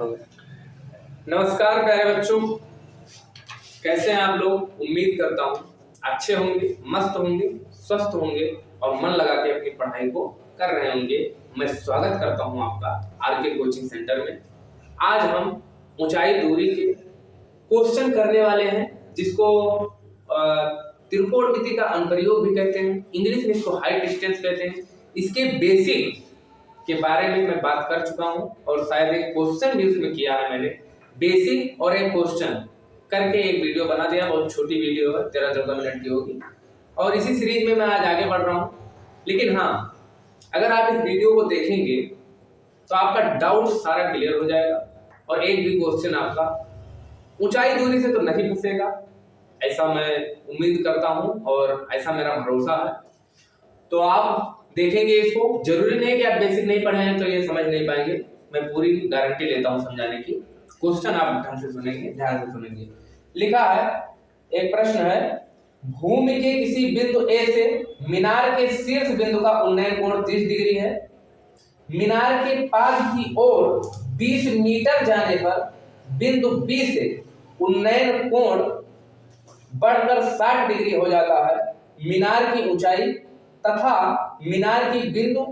नमस्कार प्यारे बच्चों, कैसे हैं आप लोग। उम्मीद करता हूँ अच्छे होंगे, मस्त होंगे, स्वस्थ होंगे और मन लगा के अपनी पढ़ाई को कर रहे होंगे। मैं स्वागत करता हूँ आपका आरके कोचिंग सेंटर में। आज हम ऊंचाई दूरी के क्वेश्चन करने वाले हैं, जिसको त्रिकोणमिति का अनुप्रयोग भी कहते हैं, इंग्लिश में इसको हाइट डिस्टेंस कहते हैं। इसके बेसिक के बारे में मैं बात कर चुका हूं और शायद एक क्वेश्चन भी उसमें किया है मैंने। बेसिक और एक क्वेश्चन करके एक वीडियो बना दिया, बहुत छोटी वीडियो है, 13-14 मिनट की होगी और इसी सीरीज में मैं आज आगे बढ़ रहा हूं। लेकिन हाँ, अगर आप इस वीडियो को देखेंगे तो आपका डाउट सारा क्लियर हो जाएगा और एक भी क्वेश्चन आपका ऊंचाई दूरी से तो नहीं पूछेगा, ऐसा मैं उम्मीद करता हूं और ऐसा मेरा भरोसा है। तो आप देखेंगे इसको, जरूरी नहीं कि आप बेसिक नहीं पढ़े हैं तो ये समझ नहीं पाएंगे, मैं पूरी गारंटी लेता हूं समझाने की। क्वेश्चन आप ढंग से सुनेंगे, ध्यान से सुनेंगे। लिखा है, एक प्रश्न है, भूमि के किसी बिंदु ए से मीनार के शीर्ष बिंदु का उन्नयन कोण 30 डिग्री है। मीनार के पाद की ओर 20 मीटर जाने पर बिंदु बी से उन्नयन कोण बढ़कर 60 डिग्री हो जाता है। मीनार की ऊंचाई तथा मीनार की बिंदु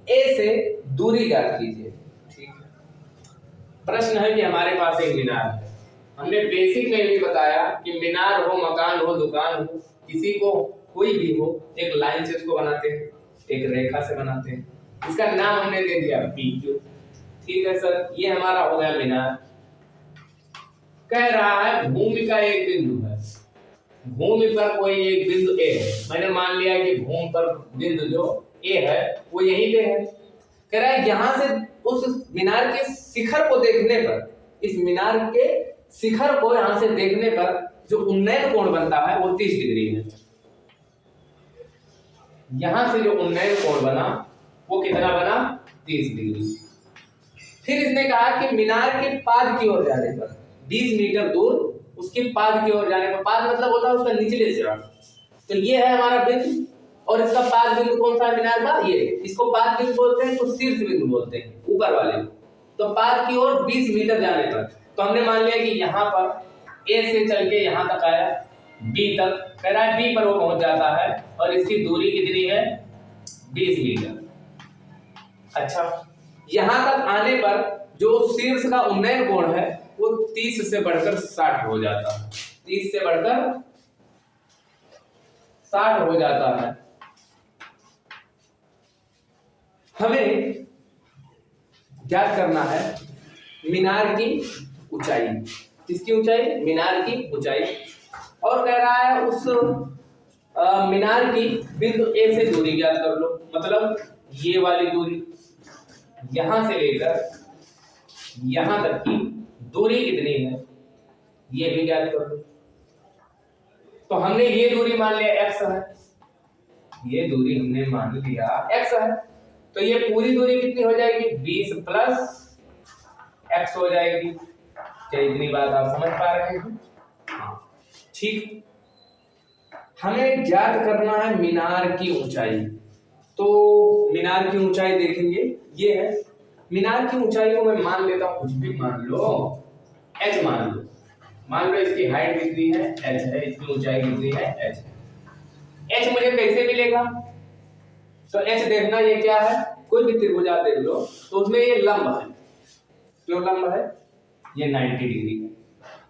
ए से दूरी ज्ञात कीजिए। ठीक है, प्रश्न है कि हमारे पास एक मीनार है। हमने बेसिक में भी बताया कि मीनार हो, मकान हो, दुकान हो, किसी को कोई भी हो, एक लाइन से उसको बनाते हैं, एक रेखा से बनाते हैं। इसका नाम हमने दे दिया PQ। ठीक है सर, ये हमारा हो गया मीनार। कह रहा है भूमि का एक बिंदु है, भूमि पर कोई एक बिंदु ए है। मैंने मान लिया कि भूमि पर बिंदु जो ए है वो यहीं पे है। कह रहा है यहां से उस मीनार के शिखर को देखने पर, इस मीनार के शिखर को यहां से देखने पर जो उन्नयन कोण बनता है वो 30 डिग्री है। यहां से जो उन्नयन कोण बना वो कितना बना? 30 डिग्री। फिर इसने कहा कि मीनार के पाद की ओर जाने पर 20 मीटर दूर उसके पाद की ओर जाने पर, पाद मतलब होता है उसका निचले सिरा। तो ये है हमारा बिंदु और इसका पाद बिंदु कौन सा है मीनार का? ये। इसको पाद बिंदु बोलते हैं, तो शीर्ष बिंदु बोलते हैं, ऊपर वाले को। तो पाद की ओर 20 मीटर जाने पर, तो हमने मान लिया कि यहाँ पर ए से चल के यहाँ तक आया, बी तक। कह रहा है बी पर वो पहुंच जाता है और इसकी दूरी कितनी है? 20 मीटर। अच्छा, यहाँ तक आने पर जो शीर्ष का उन्नयन कोण है वो 30 से बढ़कर 60 हो जाता है। 30 से बढ़कर 60 हो जाता है। हमें ज्ञात करना है मीनार की ऊंचाई। किसकी ऊंचाई? मीनार की ऊंचाई। और कह रहा है उस मीनार की बिंदु ए से दूरी ज्ञात कर लो। मतलब ये वाली दूरी, यहां से लेकर यहां तक की दूरी कितनी है ये भी ज्ञात कर लो। तो हमने ये दूरी मान लिया x है, ये दूरी हमने मान लिया x है। तो ये पूरी दूरी कितनी हो जाएगी? 20 प्लस x हो जाएगी। क्या इतनी बात आप समझ पा रहे हैं? ठीक। हमें ज्ञात करना है मीनार की ऊंचाई। तो मीनार की ऊंचाई देखेंगे, ये है मीनार की ऊंचाई को मैं मान लेता हूं, कुछ भी मान लो, h मान लो। मान लो इसकी हाइट कितनी है? h है। इसकी ऊंचाई कितनी है? h है। h मुझे कैसे मिलेगा? तो h देखना, ये क्या है? कोई भी त्रिभुज आप देख लो तो उसमें ये लंब है। क्यों लंब है? ये 90 डिग्री है।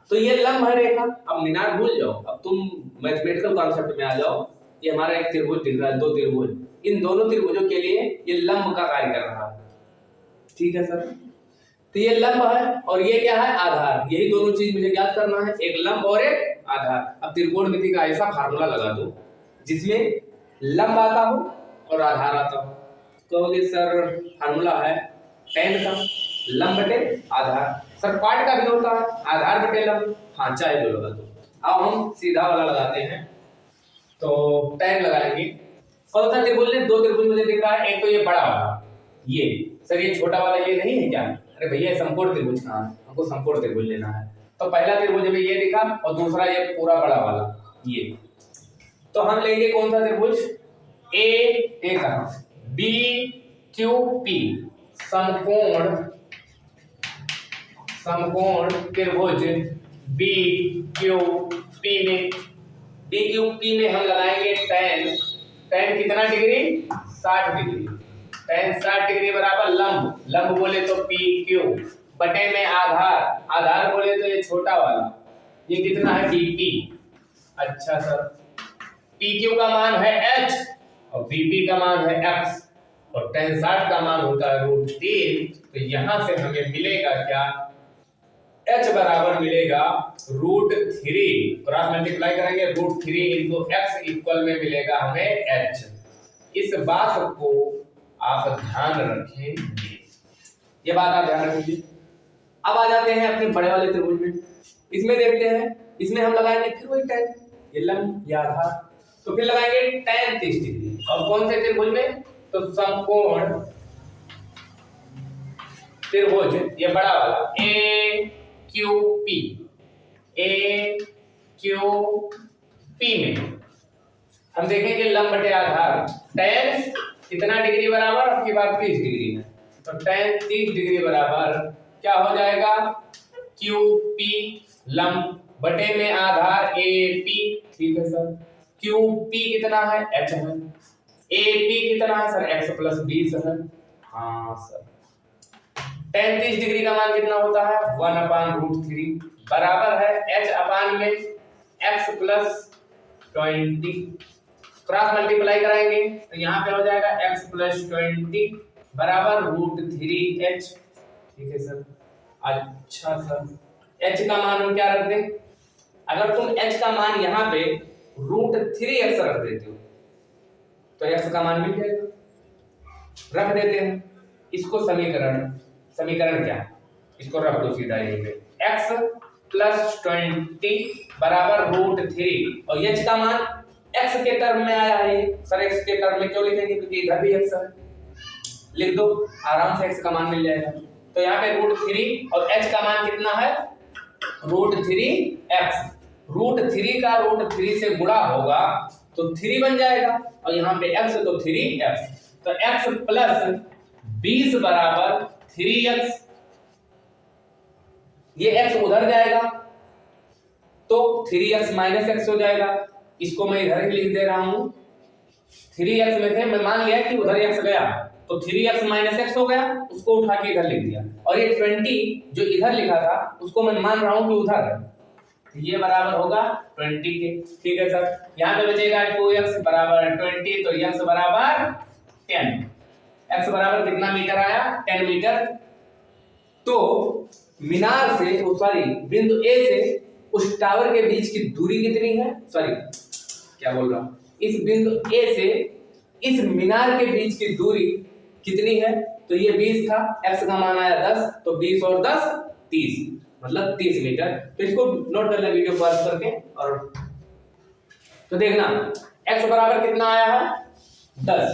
तो ये लंब है रेखा। अब मीनार भूल जाओ, अब तुम मैथमेटिकल कॉन्सेप्ट में आ जाओ। ये हमारा एक त्रिभुज दिख रहा है, 2 त्रिभुज, इन दोनों त्रिभुजों के लिए ये लंब का कार्य कर रहा है। ठीक है सर। तो ये लंब है और ये क्या है? आधार। यही दोनों चीज मुझे ज्ञात करना है, एक लंब और एक आधार। अब त्रिकोणमिति का ऐसा फार्मूला लगा दो जिसमें लंब आता हो और आधार आता हो। तो ये सर फार्मूला है tan का, लंब बटे आधार। सर पार्ट का भी होता है, आधार बटे लंब। हाँ, चाहे जो लगा दो। अब हम सीधा वाला लगाते हैं, तो tan लगाएंगे। कौन सा त्रिभुज ने? 2 त्रिभुज मुझे दिख रहा है। एक तो ये बड़ा वाला, ये सर, ये छोटा वाला ये नहीं है क्या? अरे भैया समकोण त्रिभुज कहाँ है? हमको समकोण त्रिभुज लेना है। तो पहला त्रिभुज में ये दिखा और दूसरा ये पूरा बड़ा वाला ये। तो हम लेंगे कौन सा त्रिभुज? ए कहां? BQP, समकोण समकोण त्रिभुज बी क्यू पी में, बी क्यू पी में हम लगाएंगे tan, tan कितना डिग्री 60 डिग्री, tan 60 डिग्री बराबर लंब, लंब बोले तो पी क्यू बटे में आधार, आधार बोले तो ये छोटा वाला, ये कितना है बीपी। अच्छा सर, पी क्यू का मान है h और बीपी का मान है x और tan 60 का मान होता है √3, तो यहां से हमें मिलेगा क्या, h बराबर मिलेगा √3, क्रॉस मल्टीप्लाई करेंगे √3 इंटू x इक्वल में मिलेगा हमें h। इस बात को आप ध्यान रखेंगे, ये बात आप ध्यान रखिए। अब आ जाते हैं अपने बड़े वाले त्रिभुज में, इसमें देखते हैं, इसमें हम लगाएंगे फिर वही tan, ये लंब ये आधार, तो फिर लगाएंगे tan 30 डिग्री, और कौन से त्रिभुज में, तो समकोण त्रिभुज ये बड़ा वाला AQP, AQP में हम देखेंगे लंब बटे आधार, tan कितना डिग्री बराबर, आपकी बात 30 डिग्री है, तो tan 30 डिग्री बराबर क्या हो जाएगा, QP लंब बटे में आधार AP, ठीक है सर, QP कितना है h है, AP कितना है सर x प्लस 20 है, हाँ सर, tan 30 डिग्री का मान कितना होता है 1/√3 बराबर है h अपान में x प्लस 20, क्रॉस मल्टीप्लाई कराएंगे तो यहाँ पे हो जाएगा x प्लस 20 बराबर √3h, ठीक है सर। अच्छा सर, h का मान हम क्या रख दें, अगर तुम h का मान यहाँ पे √3x रख देते हो तो x का मान मिल जाएगा, रख देते हैं इसको, समीकरण क्या, इसको रख दो सीधा यहीं पे, x प्लस 20 बराबर √3 और h का मान x के टर्म में आया है सर, x के टर्म में क्यों लिखेंगे, क्योंकि इधर भी x है, लिख दो आराम से x का मान मिल जाएगा, तो यहाँ पे √3 और h का मान कितना है √3x, √3 का √3 से गुणा होगा तो 3 बन जाएगा और यहाँ पे x तो 3x, तो x प्लस 20 बराबर 3x, ये x उधर जाएगा तो 3x माइनस x हो जाएगा, इसको मैं इधर ही लिख दे रहा हूं, 3x में थे, मैं मान लिया कि उधर x गया तो 3x माइनस x हो गया, उसको उठा के इधर लिख दिया, और ये 20 जो इधर लिखा था उसको मैं मान रहा हूं कि उधर है, ये बराबर होगा 20 के, ठीक है सर। यहाँ पे बचेगा 2x बराबर 20, तो x बराबर 10, x बराबर कितना मीटर आया 10 मीटर। तो मीनार से सॉरी बिंदु A से उस टावर के बीच की दूरी कितनी है, सॉरी क्या बोल रहा हूं, इस बिंदु A से इस मीनार के बीच की दूरी कितनी है, तो ये 20 था, x का मान आया 10, तो 20 और 10 30, मतलब 30 मीटर। तो इसको नोट कर ले वीडियो पॉज करके, और तो देखना x बराबर कितना आया है 10,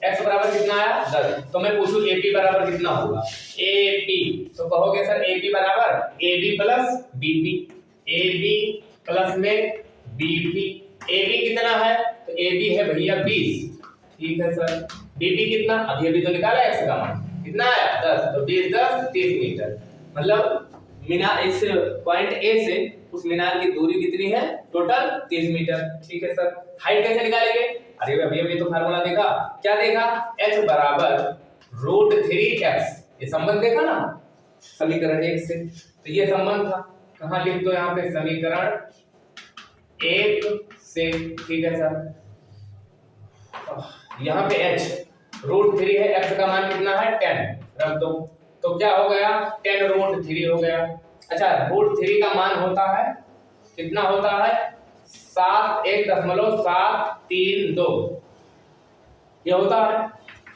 x बराबर कितना आया 10, तो मैं पूछूं AP बराबर कितना होगा, AP तो कहोगे सर AP बराबर AB plus BP, AB plus में BP, AB कितना है, तो AB है भैया 20, ठीक है सर, BP कितना, अभी अभी तो निकाला x का मान कितना आया 10, तो 20 10 30 मीटर, मतलब मीनार इस पॉइंट A से उस मीनार की दूरी कितनी है टोटल 30 मीटर, ठीक है सर। हाइट कैसे निकालेंगे, अरे अभी अभी तो फार्मूला देखा, क्या देखा, h बराबर √3x, ये संबंध देखा ना समीकरण 1 से, तो ये संबंध था, कहां लिख दो यहाँ पे समीकरण 1 से, ठीक है सर। यहाँ पे h √3 है, x का मान कितना है 10 रख दो, तो क्या हो गया 10 √3 हो गया। अच्छा √3 का मान होता है कितना होता है 1.732, ये होता है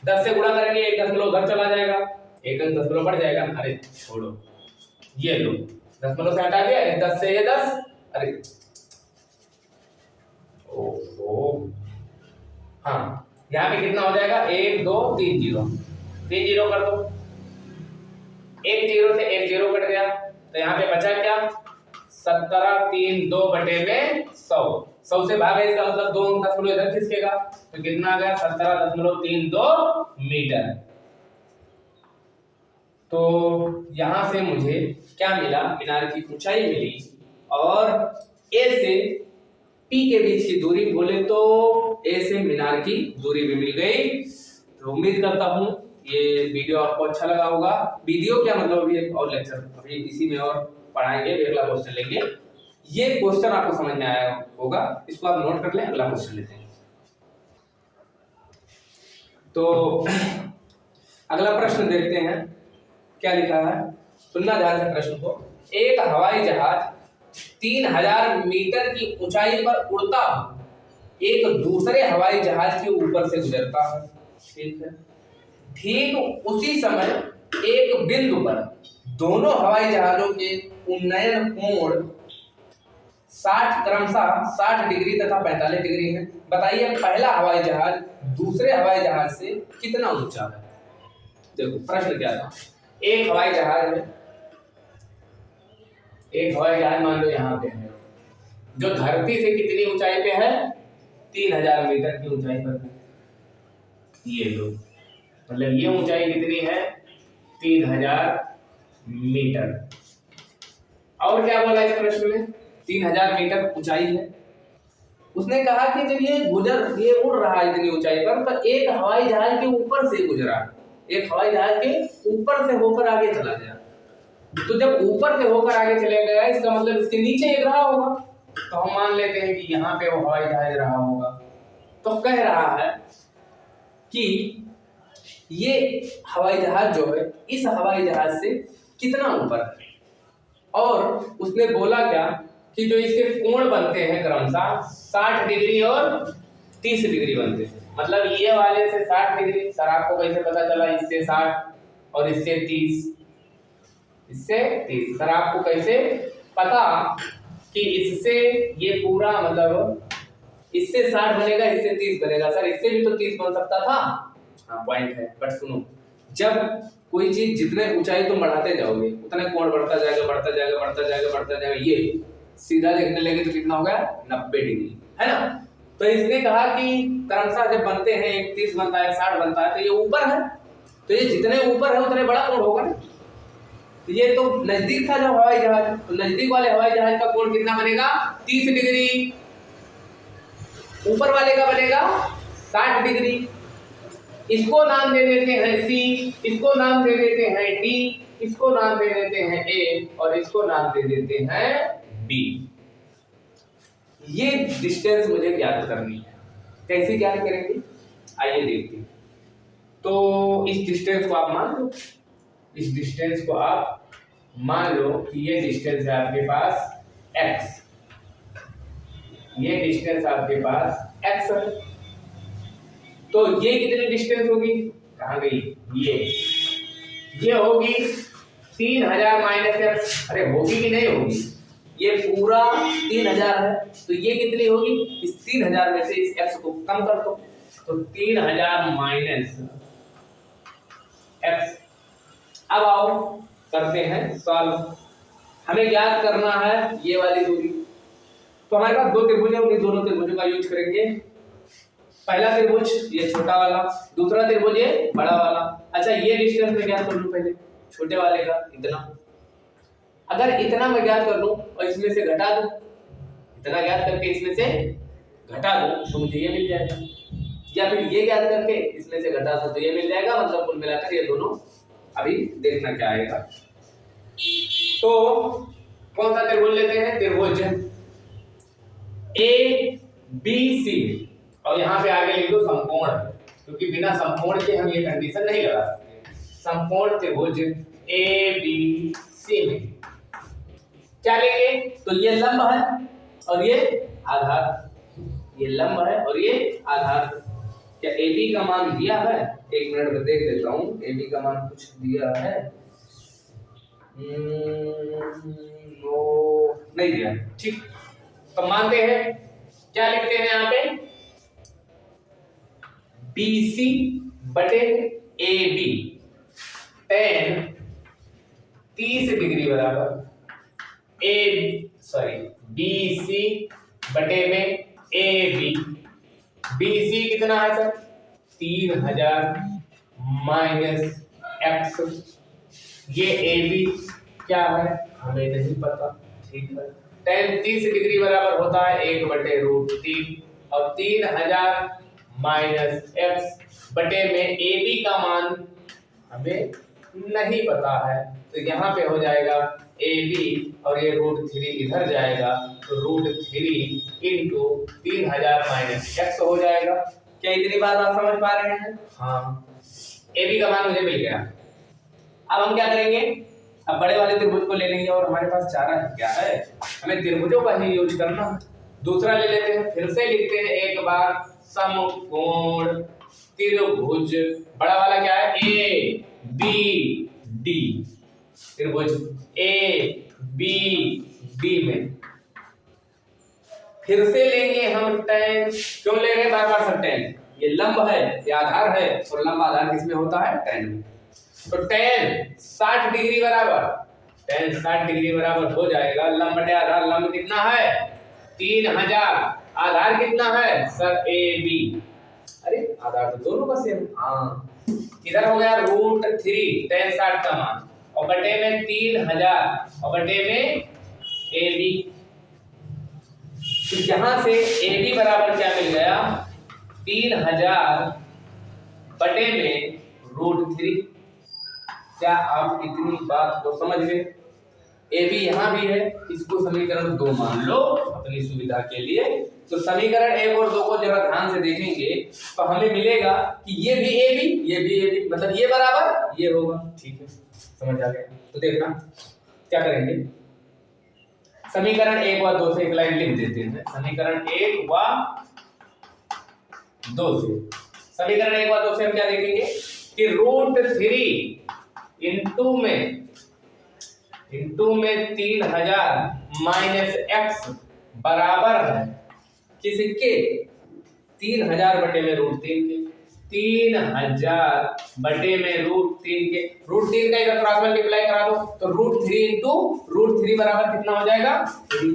10 से गुणा करेंगे 1 दशमलव उधर चला जाएगा, 1 दशमलव बढ़ जाएगा, अरे छोड़ो ये लो दशमलव से हटा दिया, 10 से ये 10, अरे ओहो हाँ यहाँ पे कितना हो जाएगा 1 2 3 0 कर दो, 1 0 से 1 0 कट गया, तो यहाँ पे बचा क्या 1732 बटे में 100, 100 से भागे इसका मतलब 2 दशमलव इधर खिसकेगा, तो कितना आ गया 17.32 मीटर। तो यहां से मुझे क्या मिला, मीनार की ऊंचाई मिली और ए से पी के बीच की दूरी बोले तो ए से मीनार की दूरी भी मिल गई। तो उम्मीद करता हूं ये वीडियो आपको अच्छा लगा होगा। वीडियो क्या मतलब अभी एक और लेक्चर अभी इसी में और पढ़ाएंगे, अगला क्वेश्चन लेंगे। ये क्वेश्चन आपको समझ में आया होगा, इसको आप नोट कर लें, अगला क्वेश्चन लेते हैं। तो अगला प्रश्न देखते हैं क्या लिखा है, सुनना ध्यान से प्रश्न को। एक हवाई जहाज 3000 मीटर की ऊंचाई पर उड़ता एक दूसरे हवाई जहाज के ऊपर से गुजरता है, ठीक है। ठीक उसी समय एक बिंदु पर दोनों हवाई जहाजों के उन्नयन कोण क्रमशः 60 डिग्री तथा 45 डिग्री है। बताइए पहला हवाई जहाज दूसरे हवाई जहाज से कितना ऊंचा है। देखो प्रश्न क्या था, एक हवाई जहाज है, एक हवाई जहाज मान लो यहाँ पे है, जो धरती से कितनी ऊंचाई पे है, 3000 मीटर की ऊंचाई पर है। ये लो, मतलब ये ऊंचाई कितनी है, 3000 मीटर। और क्या बोला इस प्रश्न में, 3000 मीटर ऊंचाई है। उसने कहा कि जब ये उड़ रहा है इतनी ऊंचाई पर, तो एक हवाई जहाज के ऊपर से गुजरा, एक हवाई जहाज के ऊपर से होकर आगे चला गया। तो जब ऊपर से होकर आगे चले गया, इसका मतलब इसके नीचे एक रहा होगा। तो हम मान लेते हैं कि यहाँ पे वो हवाई जहाज रहा होगा। तो कह रहा है कि ये हवाई जहाज जो है इस हवाई जहाज से कितना ऊपर है। और उसने बोला क्या कि जो इसके कोण बनते हैं क्रमशः 60 डिग्री और 30 डिग्री बनते हैं। मतलब ये वाले से 60 डिग्री, सर आपको कैसे पता चला, इससे 60 और इससे 30, इससे 30, सर आपको कैसे पता कि इससे ये पूरा मतलब इससे 60 बनेगा, इससे 30 बनेगा। सर इससे भी तो 30 बन सकता था। हाँ पॉइंट है, बट सुनो, जब कोई चीज जितने ऊंचाई तुम बढ़ाते जाओगे उतने कोण बढ़ता जाएगा बढ़ता जाएगा बढ़ता जाएगा बढ़ता जाएगा। ये सीधा देखने लगे तो कितना हो गया, 90 डिग्री, है ना। तो इसने कहा कि क्रमशः जब बनते हैं, एक 30 बनता है, 60 बनता है, तो ये ऊपर है, तो ये जितने ऊपर है उतने बड़ा कोण होगा ना। तो ये तो नजदीक था जब हवाई जहाज, तो नजदीक वाले हवाई जहाज का कोण कितना बनेगा, 30 डिग्री। ऊपर वाले का बनेगा 60 डिग्री। इसको नाम दे देते हैं सी, इसको नाम दे देते हैं डी, इसको नाम दे देते हैं ए और इसको नाम दे देते हैं बी। ये डिस्टेंस मुझे ज्ञात करनी है। कैसे ज्ञात करेंगे, आइए देखते हैं। तो इस डिस्टेंस को आप मान लो, इस डिस्टेंस को आप मान लो कि ये डिस्टेंस है आपके पास x, ये डिस्टेंस आपके पास x है। तो ये कितनी डिस्टेंस होगी, कहाँ गई, ये होगी 3000 माइनस x। अरे होगी कि नहीं होगी, ये पूरा 3000 है, तो ये कितनी होगी, इस 3000 में से इस x को कम कर दो, तो 3000 माइनस x। अब आओ करते हैं सॉल्व। हमें ज्ञात करना है ये वाली दूरी। तो हमारे पास दो त्रिभुज है, उन्हीं दोनों त्रिभुजों का यूज करेंगे। पहला त्रिभुज ये छोटा वाला, दूसरा त्रिभुज ये बड़ा वाला। अच्छा ये डिस्टेंस मैं ज्ञात कर लूं पहले, छोटे वाले का इतना। अगर इतना मैं ज्ञात कर लूं और इसमें से घटा दूं, इतना ज्ञात करके इसमें से घटा दूं तो मुझे ये मिल जाएगा, या फिर ये ज्ञात करके इसमें से घटा दूं तो ये मिल जाएगा। मतलब कुल मिलाकर ये दोनों अभी देखना क्या आएगा। तो कौन सा त्रिभुज लेते हैं, त्रिभुज ए बी सी, और यहाँ पे आगे लिख दो समकोण, क्योंकि बिना समकोण के हम ये कंडीशन नहीं लगा सकते। समकोण त्रिभुज ए बी सी में क्या लेंगे, तो ये लंब है और ये आधार, ये लंब है और ये आधार। क्या ए बी का मान दिया है, एक मिनट में देख लेता हूँ, ए बी का मान कुछ दिया है, नो नहीं दिया, ठीक। तो मानते हैं, क्या लिखते हैं यहाँ पे, BC बटे AB tan 30 डिग्री बराबर BC बटे में AB। BC कितना है सर, 3000 माइनस x ये ए बी क्या है हमें नहीं पता, ठीक है। tan 30 डिग्री बराबर होता है 1/√3 और 3000 माइनस x बटे में ए बी का मान हमें नहीं पता है, तो यहाँ पे हो जाएगा ए बी और ये √3 इधर जाएगा तो √3 इंटू 3000 माइनस x हो जाएगा। क्या इतनी बात आप समझ पा रहे हैं? हाँ, ए बी का मान मुझे मिल गया। अब हम क्या करेंगे, अब बड़े वाले त्रिभुज को ले लेंगे और हमारे पास चारा क्या है, हमें त्रिभुजों का ही यूज करना। दूसरा ले लेते हैं, फिर से लिखते हैं एक बार, समकोण त्रिभुज, बड़ा वाला क्या है ए बी डी, त्रिभुज ए बी डी में फिर से लेंगे हम tan, क्यों ले रहे हैं बार बार सब tan, ये लंब है, ये आधार है और लंब आधार किसमें होता है tan में। तो tan 60 डिग्री बराबर, tan 60 डिग्री बराबर हो जाएगा लंब बटे आधार, लंब कितना है 3000, आधार कितना है सर ए बी, अरे आधार तो दोनों का सेम, हाँ इधर हो गया √3 tan 60 का मान और बटे में 3000 और बटे में ए बी, तो यहां से ए बी बराबर क्या मिल गया 3000 बटे में √3। क्या आप इतनी बात को समझ गए? ए बी यहाँ भी है, इसको समीकरण 2 मान लो अपनी सुविधा के लिए। तो समीकरण 1 और 2 को जरा ध्यान से देखेंगे तो हमें मिलेगा कि ये भी ए बी, ये भी ए बी, मतलब ये बराबर ये होगा, ठीक है समझ आ गया। तो देखना क्या करेंगे, समीकरण 1 व 2 से एक लाइन लिख देते हैं, समीकरण 1 व 2 से, समीकरण 1 व 2 से हम क्या देखेंगे कि √3 इंटू में 3000 माइनस x बराबर है किसके 3000 बटे में √3 के, 3000 बटे में √3 के, √3 का इधर क्रॉस मल्टीप्लाई करा दो तो √3 इंटू √3 बराबर कितना हो जाएगा 3,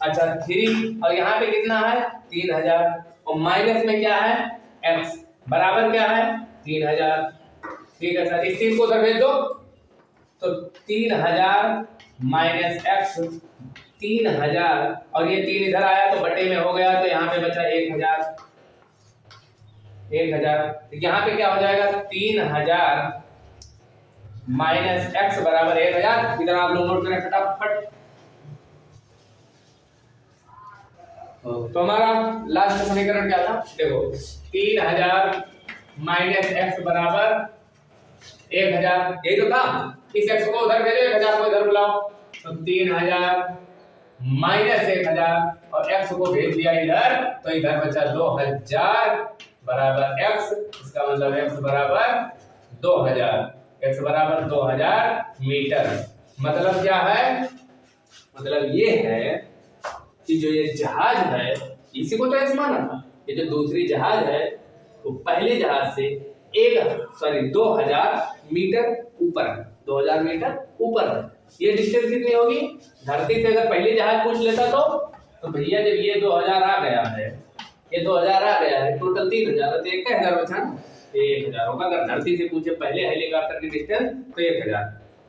अच्छा 3 और यहाँ पे कितना है 3000 और माइनस में क्या है x बराबर क्या है 3000, ठीक है सर, इस चीज को उधर भेज दो तो 3000 माइनस x 3000 और ये 3 इधर आया तो बटे में हो गया तो यहाँ पे बचा 1000, तो यहाँ पे क्या हो जाएगा 3000 माइनस x बराबर 1000, इधर आप लोग नोट करें फटाफट। तो हमारा लास्ट समीकरण क्या था देखो 3000 माइनस x बराबर 1000, यही तो था, इस x को उधर भेजो 1000 को इधर बुलाओ तो 3000 माइनस 1000 और x को भेज दिया इधर तो इधर बचा 2000 बराबर x, इसका मतलब x बराबर 2000, x बराबर 2000 मीटर। मतलब क्या है, मतलब ये है कि जो ये जहाज है इसी को तो x माना था, ये जो दूसरी जहाज है वो पहले जहाज से 2000 मीटर ऊपर है, 2000 मीटर ऊपर है। ये डिस्टेंस कितनी होगी धरती से, अगर पहले जहाज पूछ लेता तो भैया जब ये 2000 आ गया है, ये 2000 आ गया है, टोटल 3000 है तो 1000 बचा ना, 1000 होगा। अगर धरती से पूछे पहले हेलीकॉप्टर की डिस्टेंस तो 1000।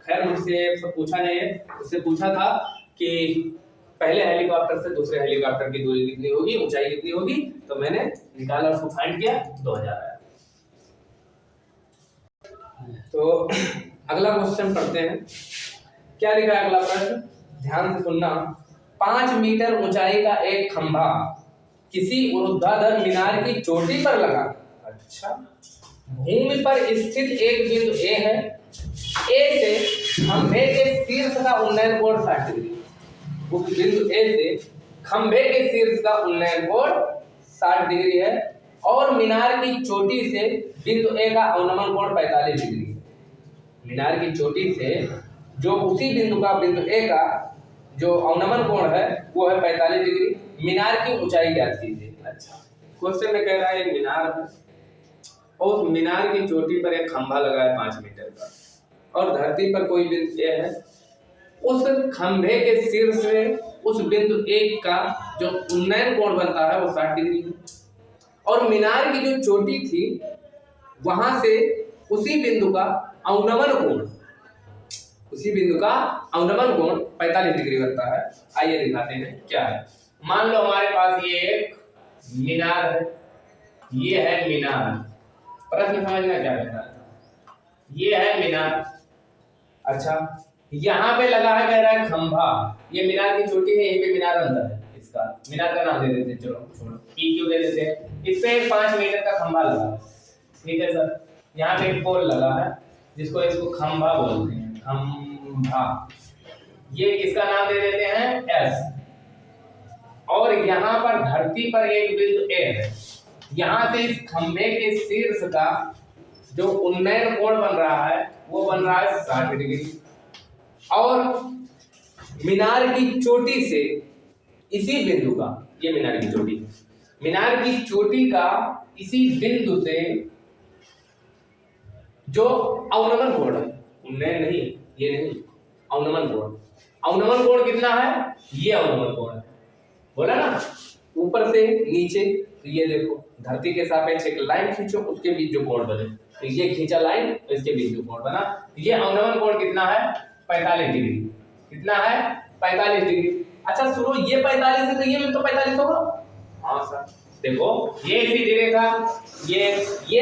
खैर मुझसे सब पूछा नहीं है, उससे पूछा था कि पहले हेलीकॉप्टर से दूसरे हेलीकॉप्टर की दूरी कितनी होगी, ऊंचाई कितनी होगी, तो मैंने निकाला उसको फाइंड किया 2000 आया। तो अगला क्वेश्चन पढ़ते हैं, क्या लिखा है अगला प्रश्न, ध्यान से सुनना। 5 मीटर ऊंचाई का एक खंभा किसी ऊर्ध्वाधर मीनार की चोटी पर लगा, अच्छा भूमि पर स्थित एक बिंदु ए है, ए से खंभे के शीर्ष का उन्नयन कोण 60 डिग्री, उस बिंदु ए से खंभे के शीर्ष का उन्नयन कोण 60 डिग्री है और मीनार की चोटी से बिंदु ए का अवनमन कोण 45 डिग्री है। मीनार की चोटी से जो उसी बिंदु का बिंदु ए का जो अवनमन कोण है वो है 45 डिग्री। मीनार की ऊंचाई ज्ञात कीजिए। अच्छा क्वेश्चन में कह रहा है एक मीनार है और उस मीनार की चोटी पर एक खंभा लगा है 5 मीटर का और धरती पर कोई बिंदु ए है, उस खंभे के शीर्ष से उस बिंदु ए का जो उन्नयन कोण बनता है वो 60 डिग्री है और मीनार की जो चोटी थी वहां से उसी बिंदु का अवनमन कोण उसी बिंदु का अवनमन कोण 45 डिग्री बनता है। आइए दिखाते हैं क्या है। मान लो हमारे पास ये एक मीनार है, ये है मीनार। प्रश्न समझना क्या कहता है, ये है मीनार। अच्छा, यहाँ पे लगा है, कह रहा है खंभा। ये मीनार की चोटी है, यहीं पे मीनार अंदर है। इसका मीनार का नाम दे देते हैं, चलो छोड़ो, पी क्यू दे देते हैं। इस पे 5 मीटर का खंभा लगा है, ठीक है सर। यहाँ पे एक पोल लगा है, इसको खंभा बोलते हैं, खंभा। ये इसका नाम दे देते हैं एस। और यहाँ पर धरती पर एक बिंदु ए है। यहाँ से इस खंभे के शीर्ष का जो उन्नयन कोण बन रहा है वो बन रहा है 60 डिग्री। और मीनार की चोटी से इसी बिंदु का, ये मीनार की चोटी, मीनार की चोटी का इसी बिंदु से जो अवनमन कोण है, उन्नयन नहीं, ये नहीं, अवनमन कोण, अवनमन कोण कितना है, ये अवनमन कोण है, बोला ना, ऊपर से नीचे। तो ये देखो, धरती के सापेक्ष एक लाइन खींचो, उसके बीच जो कोण बने, तो ये खींचा लाइन, इसके बीच जो कोण बना, ये अवनमन कोण कितना है, 45 डिग्री। कितना है, 45 डिग्री। अच्छा सुनो, ये 45 है तो ये भी तो 45 होगा। हाँ सर, देखो ये सीधी रेखा, ये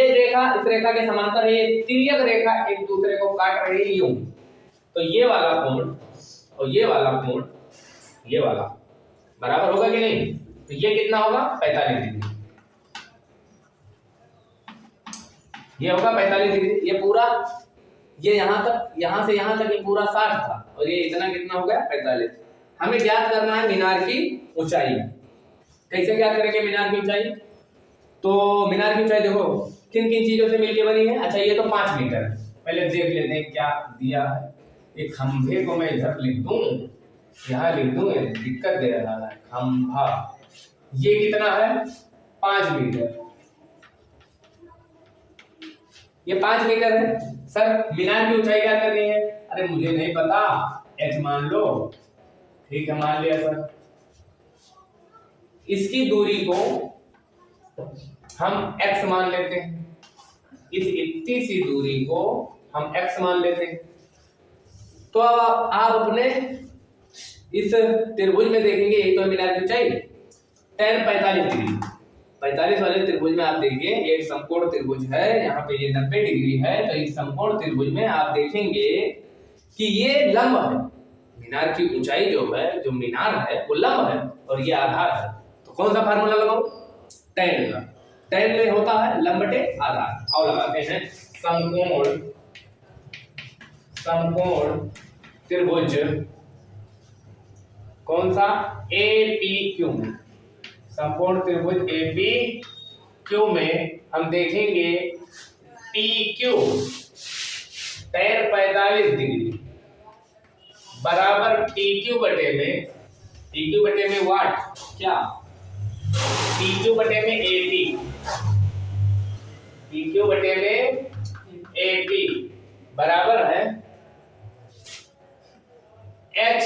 रेखा इस रेखा के समांतर है, ये तिर्यक रेखा एक दूसरे को काट रही है यूं। तो ये वाला कोण और ये वाला कोण, ये वाला बराबर होगा कि नहीं? तो ये कितना होगा, 45 डिग्री। ये होगा 45 डिग्री। ये पूरा, ये यहाँ तक, यहाँ से यहाँ तक ये पूरा 60 था, और ये इतना कितना हो गया, 45। हमें ज्ञात करना है मीनार की ऊंचाई। कैसे ज्ञात करेंगे मीनार की ऊंचाई? तो मीनार की ऊंचाई देखो किन किन चीजों से मिलकर बनी है। अच्छा, ये तो 5 मीटर है। पहले देख लेते हैं क्या दिया है। एक खंभे को मैं इधर लिख दूं, यहाँ लिख दूं, दिक्कत दे रहा है। खंभा, ये कितना है, 5 मीटर। ये 5 मीटर है। सर मीनार की ऊंचाई क्या करनी है? अरे मुझे नहीं पता, h मान लो। ठीक है, मान लिया सर। इसकी दूरी को हम x मान लेते हैं, इस इतनी सी दूरी को हम x मान लेते हैं। तो अब आप अपने इस त्रिभुज में देखेंगे, ये तो मीनार की ऊंचाई tan 45 डिग्री। 45 वाले त्रिभुज में आप देखिए, एक समकोण त्रिभुज है, यहाँ पे ये 90 डिग्री है। तो इस समकोण त्रिभुज में आप देखेंगे कि ये लंब है। मीनार की ऊंचाई जो है, जो मीनार है वो लंब है और ये आधार है। तो कौन सा फार्मूला लगाओ, tan का। tan में होता है लंब बटे आधार। और लगाते हैं समकोण त्रिभुज, कौन सा, APQ। समकोण त्रिभुज APQ में हम देखेंगे PQ tan 45 डिग्री बराबर PQ बटे में वाट, क्या, PQ बटे में AP, PQ बटे में AP बराबर है H।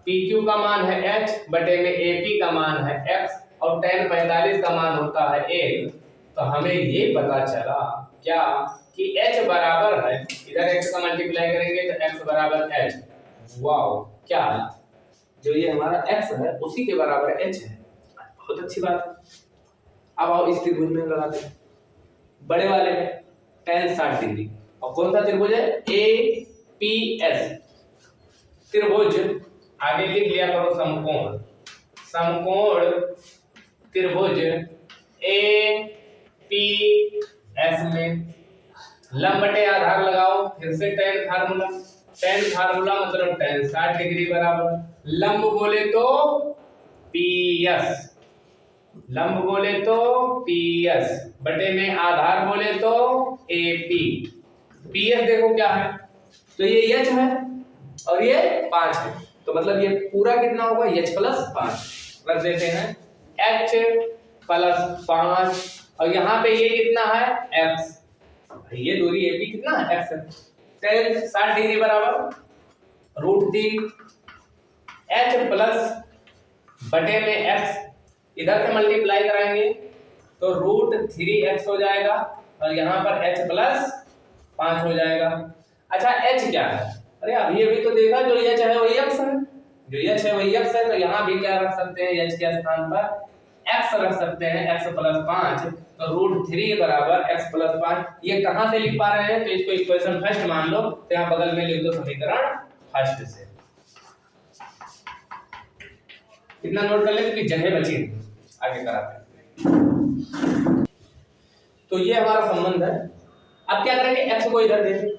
PQ का मान है H, बटे में AP का मान है X, और tan 45 का मान होता है 1। तो हमें ये पता चला क्या, कि H बराबर है, इधर X का मल्टीप्लाई करेंगे तो X बराबर H। वाओ, क्या है, जो ये हमारा X है उसी के बराबर H है। बहुत अच्छी बात है। अब आओ इस त्रिभुज में लगाते हैं, बड़े वाले में tan 60 डिग्री। और कौन सा त्रिभुज है, APS त्रिभुज। आगे लिख लिया करो समकोण त्रिभुज APS में लंब बटे आधार लगाओ, फिर से tan फार्मूला मतलब tan 60 डिग्री बराबर लंब बोले तो PS, लंब बोले तो PS बटे में आधार बोले तो AP। PS देखो क्या है, तो ये H है और ये 5 है। तो मतलब ये पूरा कितना होगा, H प्लस 5 रख देते हैं, H प्लस 5। और यहाँ पे ये कितना है, X। ये दूरी AP कितना है, X है। tan 60 डिग्री बराबर √3 H प्लस बटे में X, इधर से मल्टीप्लाई कराएंगे तो √3x हो जाएगा, और यहाँ पर H प्लस 5 हो जाएगा। अच्छा H क्या है, अरे अभी अभी तो देखा जो एच है वही एक्स है, जो एच है वही एक्स है, तो यहाँ भी क्या रख सकते हैं, एच के स्थान पर एक्स रख सकते हैं, एक्स प्लस 5, तो रूट 3 बराबर एक्स प्लस 5। ये कहाँ से लिख पा रहे हैं, तो इसको इक्वेशन फर्स्ट मान लो, तो यहाँ बगल में लिख दो समीकरण फर्स्ट से। इतना नोट कर ले क्योंकि जगह बची है, आगे कराते हैं। तो ये हमारा संबंध है। अब क्या करेंगे, एक्स को इधर दे दें,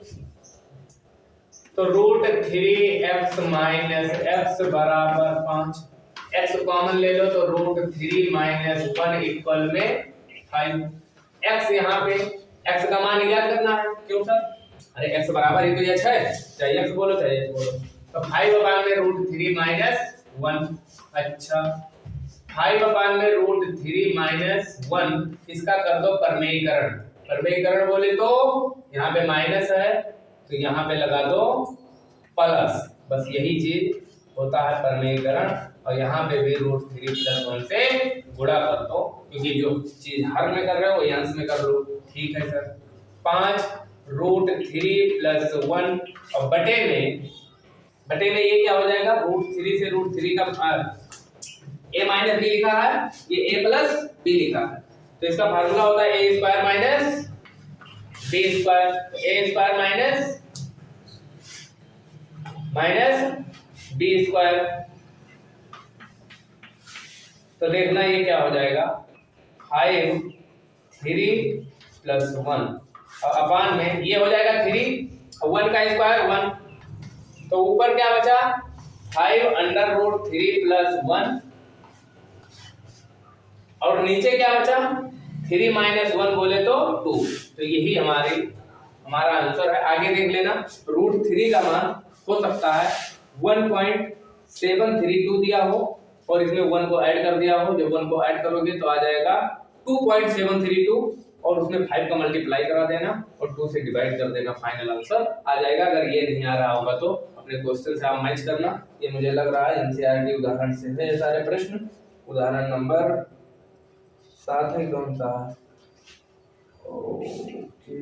तो रूट 3x माइनस एक्स बराबर 5, एक्स कॉमन ले लो तो रूट 3 माइनस 1 इक्वल में 5। एक्स यहाँ पे एक्स का मान ज्ञात करना है, क्यों सर, अरे एक्स बराबर ही तो एच है, चाहे एक्स बोलो चाहे एच बोलो, तो 5 में रूट 3 माइनस 1। अच्छा 5 में रूट 3 माइनस 1, इसका कर दो परमेयीकरण। परमेयीकरण बोले तो यहाँ पे माइनस है तो यहाँ पे लगा दो प्लस, बस यही चीज होता है परमेयीकरण। और यहाँ पे भी रूट 3 प्लस 1 से गुणा कर दो, क्योंकि जो चीज हर में कर रहे हो वही अंश में कर लो। ठीक है सर, 5 रूट 3 प्लस 1 और बटे में ये क्या हो जाएगा, रूट 3 से रूट 3 का a माइनस बी लिखा है, ये a प्लस बी लिखा है, तो इसका फार्मूला होता है a square minus B square, a square minus B square. तो देखना ये क्या हो जाएगा, 5 3 प्लस 1 और अपान में ये हो जाएगा 3 और 1 का स्क्वायर 1, तो ऊपर क्या बचा 5 अंडर रूट 3 प्लस 1 और नीचे क्या बचा 3 माइनस 1 बोले तो 2। तो यही हमारा आंसर है। आगे देख लेना, रूट 3 का मान हो सकता है 1.732 दिया हो और इसमें 1 को ऐड कर दिया हो, जब 1 को ऐड करोगे तो आ जाएगा 2.732 और उसमें 5 का मल्टीप्लाई करा देना और 2 से डिवाइड कर देना, फाइनल आंसर आ जाएगा। अगर ये नहीं आ रहा होगा तो अपने क्वेश्चन से आप मैच करना। ये मुझे लग रहा है एनसीईआरटी उदाहरण से है ये सारे प्रश्न। उदाहरण नंबर 7 है, कौन सा, ओके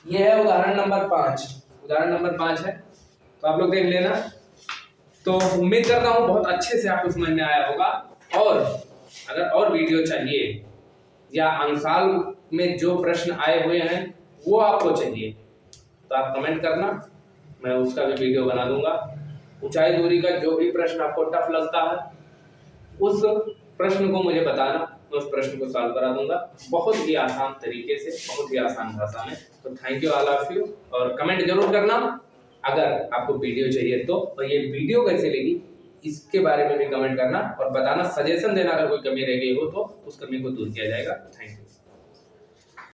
ये है उदाहरण नंबर 5। उदाहरण नंबर 5 है, तो आप लोग देख लेना। तो उम्मीद करता हूँ बहुत अच्छे से आपको समझ में आया होगा। और अगर और वीडियो चाहिए या अंशाल में जो प्रश्न आए हुए हैं वो आपको चाहिए तो आप कमेंट करना, मैं उसका भी वीडियो बना दूंगा। ऊंचाई दूरी का जो भी प्रश्न आपको टफ लगता है उस प्रश्न को मुझे बताना, मैं उस प्रश्न को सॉल्व करा दूंगा बहुत ही आसान तरीके से, बहुत ही आसान भाषा में। तो thank you all of you, और कमेंट जरूर करना अगर आपको वीडियो चाहिए तो, और ये वीडियो कैसे लगी इसके बारे में भी कमेंट करना और बताना, सजेशन देना अगर कोई कमी रह गई हो तो उस कमी को दूर किया जाएगा। Thank you.